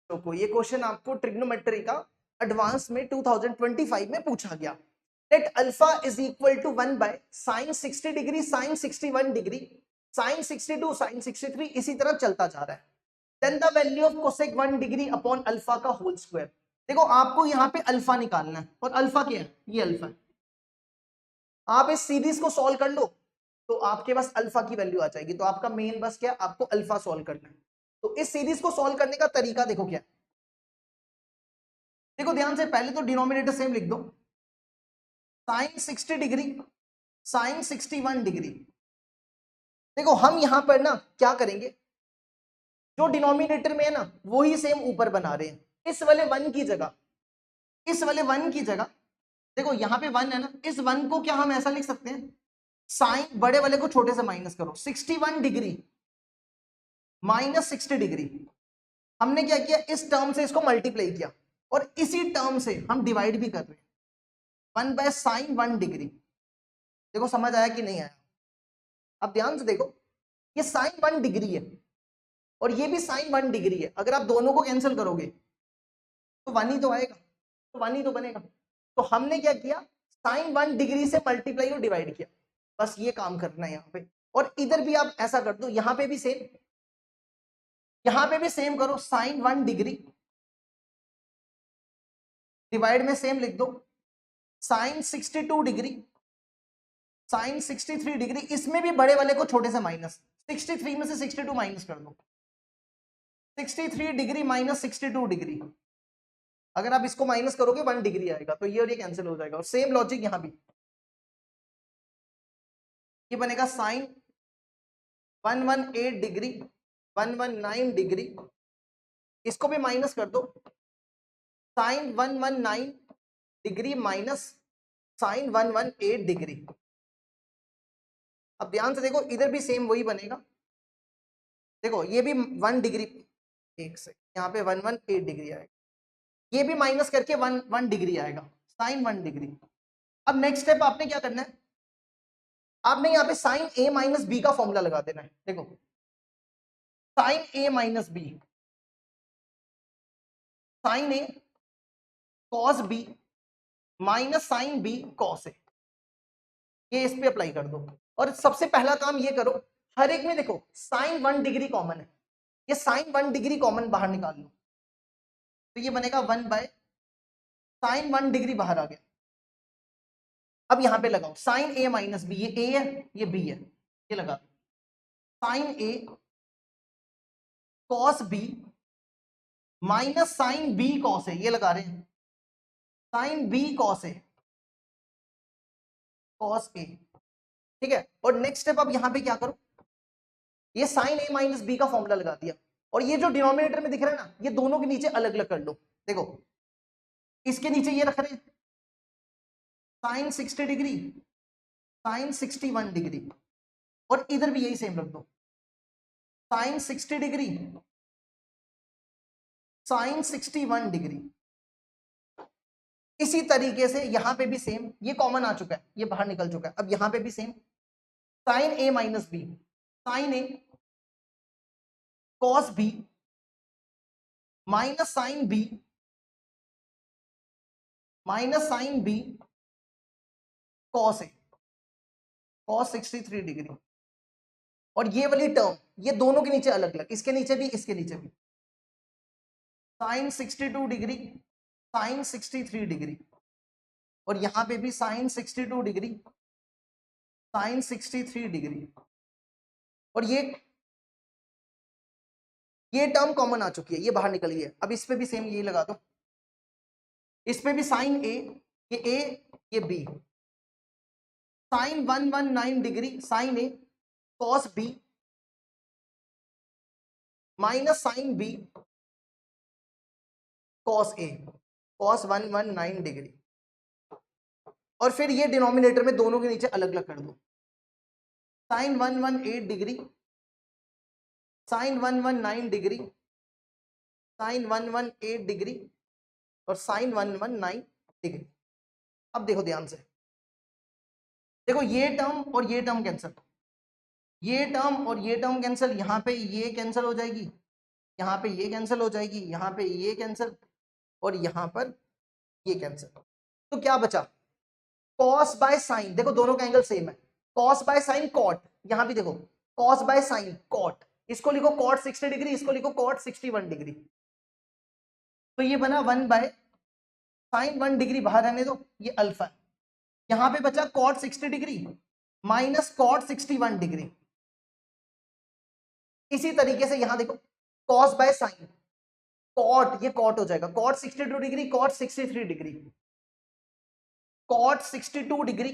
को ये क्वेश्चन आपको ट्रिग्नोमेट्री का एडवांस में 2025 में पूछा गया। Let alpha is equal to 1 by sine 60 degree, sine 61 degree, sine 62, sine 63, इसी तरह चलता जा रहा है। Then the value of cosec 1 degree upon alpha का होल स्क्वायर। देखो आपको यहाँ पे अल्फा निकालना है, और अल्फा क्या है? ये अल्फा है। आप इस सीरीज को सॉल्व कर लो तो आपके पास अल्फा की वैल्यू आ जाएगी। तो आपका मेन बस क्या, आपको अल्फा सॉल्व करना है। तो इस सीरीज को सॉल्व करने का तरीका देखो क्या है। देखो ध्यान से, पहले तो डिनोमिनेटर सेम लिख दो, साइन 60 डिग्री, साइन 61 डिग्री। देखो हम यहां पर ना क्या करेंगे, जो डिनोमिनेटर में है ना वही सेम ऊपर बना रहे हैं। इस वाले 1 की जगह, इस वाले 1 की जगह, देखो यहाँ पे 1 है ना, इस 1 को क्या हम ऐसा लिख सकते हैं, साइन बड़े वाले को छोटे से माइनस करो, 61 डिग्री माइनस 60 डिग्री। हमने क्या किया, इस टर्म से इसको मल्टीप्लाई किया, और इसी टर्म से हम डिवाइड भी कर रहे हैं, 1 बाय साइन 1 डिग्री। देखो समझ आया कि नहीं आया? अब ध्यान से देखो, ये साइन 1 डिग्री है और ये भी साइन 1 डिग्री है। अगर आप दोनों को कैंसिल करोगे तो 1 ही तो आएगा, तो 1 ही तो बनेगा। तो हमने क्या किया, साइन 1 डिग्री से मल्टीप्लाई और डिवाइड किया, बस ये काम करना है यहाँ पे। और इधर भी आप ऐसा कर दो, यहाँ पे भी सेम, यहाँ पे भी सेम करो, साइन 1 डिग्री डिवाइड में सेम लिख दो, साइन 62 डिग्री, साइन 63 डिग्री। इसमें भी बड़े वाले को छोटे से माइनस, 63 में से 62 माइनस कर दो, 63 डिग्री माइनस 62 डिग्री। अगर आप इसको माइनस करोगे 1 डिग्री आएगा, तो ये और ये कैंसिल हो जाएगा। और सेम लॉजिक यहां भी, ये बनेगा साइन 118 डिग्री, 119 डिग्री, इसको भी माइनस कर दो, sine 119 degree minus sine 118 degree. अब ध्यान से देखो, इधर भी सेम वही बनेगा। देखो ये भी 1 डिग्री, एक से यहाँ पे 118 डिग्री आएगा, ये भी माइनस करके 1 डिग्री आएगा, साइन 1 डिग्री। अब नेक्स्ट स्टेप आपने क्या करना है, आपने यहाँ पे साइन ए माइनस बी का फॉर्मूला लगा देना है। देखो sine A minus B, sine A cos B minus sine B cos A, ये इस पे अप्लाई कर दो। और सबसे पहला काम ये करो, हर एक में देखो साइन 1 डिग्री कॉमन है, ये साइन 1 डिग्री कॉमन बाहर निकाल लो, तो ये बनेगा 1 बाय साइन 1 डिग्री बाहर आ गया। अब यहां पे लगाओ साइन ए माइनस बी, ये ए है ये बी है, ये लगा sine A cos B minus sine B cos A, ये लगा रहे हैं sine B cos A, cos A, ठीक है। और नेक्स्ट स्टेप अब यहां पे क्या करो, ये साइन ए माइनस बी का फॉर्मूला लगा दिया, और ये जो डिनोमिनेटर में दिख रहा है ना, ये दोनों के नीचे अलग अलग कर लो। देखो इसके नीचे ये रख रहे हैं साइन 60 डिग्री, साइन 61 डिग्री, और इधर भी यही सेम रख दो, साइन 60 डिग्री, साइन 61 डिग्री। इसी तरीके से यहां पे भी सेम, ये कॉमन आ चुका है, ये बाहर निकल चुका है। अब यहां पे भी same, sine A minus B, sine A cos B minus sine B, minus sine B cos A, cos 63 degree. और ये वाली टर्म, ये दोनों के नीचे अलग अलग, इसके नीचे भी इसके नीचे भी, साइन 62 डिग्री, साइन 63 डिग्री, और यहां पे भी साइन 62 डिग्री, साइन 63 डिग्री। और ये टर्म कॉमन आ चुकी है, ये बाहर निकल गई है। अब इस पे भी सेम यही लगा दो, इस पे भी साइन ए, ये B, sine 119 degree, sine A cos B minus sine B cos A, cos 119 degree. और फिर ये डिनोमिनेटर में दोनों के नीचे अलग अलग कर दो, sine 118 degree, sine 119 degree, sine 118 degree, और साइन 119 डिग्री। अब देखो ध्यान से, देखो ये टर्म और ये टर्म कैंसिल, ये टर्म और ये टर्म कैंसिल, यहां पे ये कैंसिल हो जाएगी, यहाँ पे ये कैंसिल हो जाएगी, यहाँ पे ये कैंसिल, और यहाँ पर ये कैंसिल। तो क्या बचा, कॉस बाय साइन, देखो दोनों का एंगल सेम है, कॉस बाय साइन कॉट, यहाँ भी देखो कॉस बाय साइन कॉट, इसको लिखो कॉट 60 डिग्री, इसको लिखो कॉट 61 डिग्री। तो ये बना 1 बाय साइन 1 डिग्री, बाहर रहने दो, ये अल्फा। यहां पे बचा cot 60 degree minus cot 61 degree. इसी तरीके से यहां देखो कॉस बाय साइन कॉट, ये कॉट हो जाएगा cot 62 degree cot 63 degree, cot 62 degree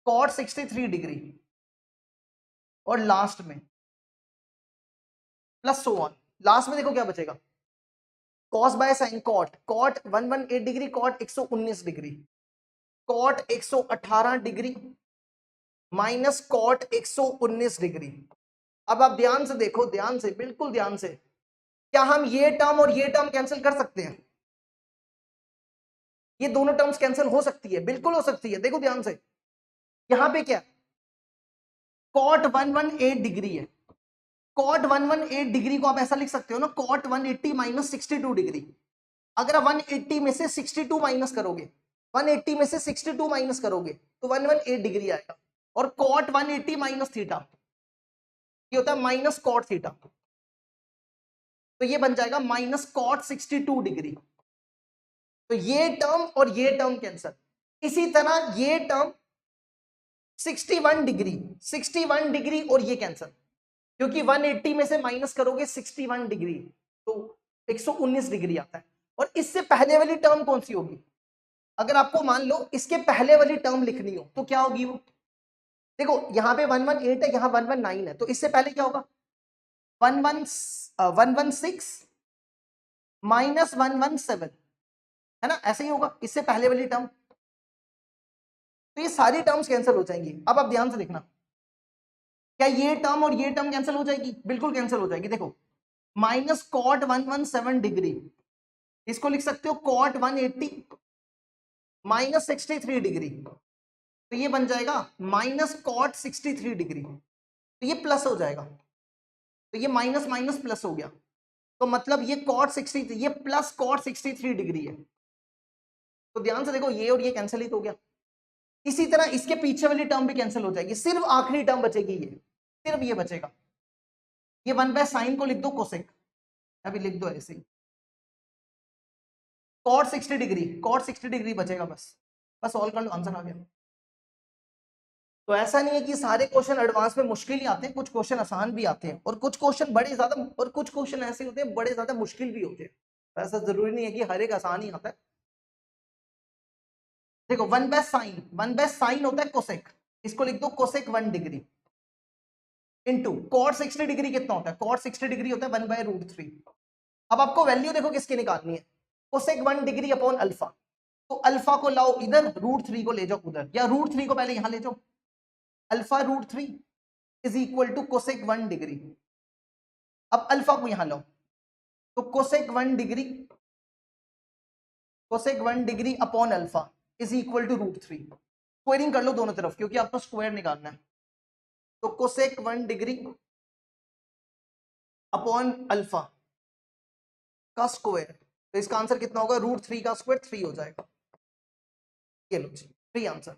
cot 63 degree, और लास्ट में प्लस सो ऑन। लास्ट में देखो क्या बचेगा, cos by sine cot, cot 118 degree cot 119 degree, cot 118 degree minus cot 119 degree. अब आप ध्यान से देखो, ध्यान से, बिल्कुल ध्यान से, क्या हम ये टर्म और ये टर्म कैंसिल कर सकते हैं? ये दोनों टर्म्स कैंसिल हो सकती है, बिल्कुल हो सकती है। देखो ध्यान से, यहां पे क्या कॉट 118 डिग्री है, कॉट 118 डिग्री को आप ऐसा लिख सकते हो ना, कॉट 180 माइनस 62 डिग्री। अगर आप 180 में से 62 माइनस करोगे, 180 में से 62 माइनस करोगे तो 118 डिग्री आएगा, और कॉट 180 माइनस थीटा ये होता है माइनस कॉट थीटा, तो ये बन जाएगा माइनस कॉट 62 डिग्री। तो ये टर्म और ये टर्म कैंसिल। इसी तरह ये टर्म 61 डिग्री, 61 डिग्री और ये कैंसिल, क्योंकि 180 में से माइनस करोगे 61 डिग्री तो 119 डिग्री आता है। और इससे पहले वाली टर्म कौन सी होगी? अगर आपको मान लो इसके पहले वाली टर्म लिखनी हो तो क्या होगी वो? देखो यहाँ पे 118 है, यहाँ 119 है, तो इससे पहले क्या होगा? 116 माइनस 117 है ना, ऐसे ही होगा इससे पहले वाली टर्म। तो ये सारी टर्म्स कैंसिल हो जाएंगी। अब आप ध्यान से देखना, क्या ये टर्म और ये टर्म कैंसिल हो जाएगी? बिल्कुल कैंसिल हो जाएगी। देखो माइनस कॉट 117 डिग्री, इसको लिख सकते हो कॉट 180 माइनस 63 डिग्री, तो ये बन जाएगा माइनस कॉट 63 डिग्री, तो ये प्लस हो जाएगा, तो ये माइनस माइनस प्लस हो गया, तो मतलब ये कॉट 60, ये प्लस कॉट 63 डिग्री है। तो ध्यान से देखो, ये और ये कैंसिल ही तो हो गया। इसी तरह इसके पीछे वाली टर्म भी कैंसिल हो जाएगी, सिर्फ आखिरी टर्म बचेगी, ये सिर्फ ये बचेगा। ये 1 बाय साइन को लिख दो कोसेक, अभी लिख दो ऐसे ही, कॉट 60 डिग्री, कॉट 60 डिग्री बचेगा, बस बस ऑल कर लो, आंसर आ गया। तो ऐसा नहीं है कि सारे क्वेश्चन एडवांस में मुश्किल ही आते हैं, कुछ क्वेश्चन आसान भी आते हैं, और कुछ क्वेश्चन बड़े ज्यादा, और कुछ क्वेश्चन ऐसे होते हैं बड़े ज्यादा मुश्किल भी होते हैं। ऐसा जरूरी नहीं है कि हर एक आसान ही आता है। देखो 1 बाय साइन, 1 बाय साइन होता है कोसेक, इसको लिख दो cosec 1 degree into cot 60 degree कितना होता है? कॉट 60 डिग्री होता है 1 बाय रूट 3। अब आपको वैल्यू देखो किसकी निकालनी है, कोसेक 1 डिग्री अपॉन अल्फा। तो अल्फा को लाओ इधर, रूट 3 को ले जाओ उधर, या रूट 3 को पहले यहां ले जाओ। Alpha root 3 is equal to cosec 1 degree. अब अल्फा को यहां लाओ, तो cosec 1 degree, cosec 1 degree upon alpha is equal to root 3। Squaring कर लो दोनों तरफ, क्योंकि आपको स्क्वायर निकालना है। तो कोसेक 1 डिग्री अपॉन अल्फा का स्क्वायर, तो इसका आंसर कितना होगा? रूट 3 का स्क्वायर 3 हो जाएगा। ये लो जी, 3 आंसर।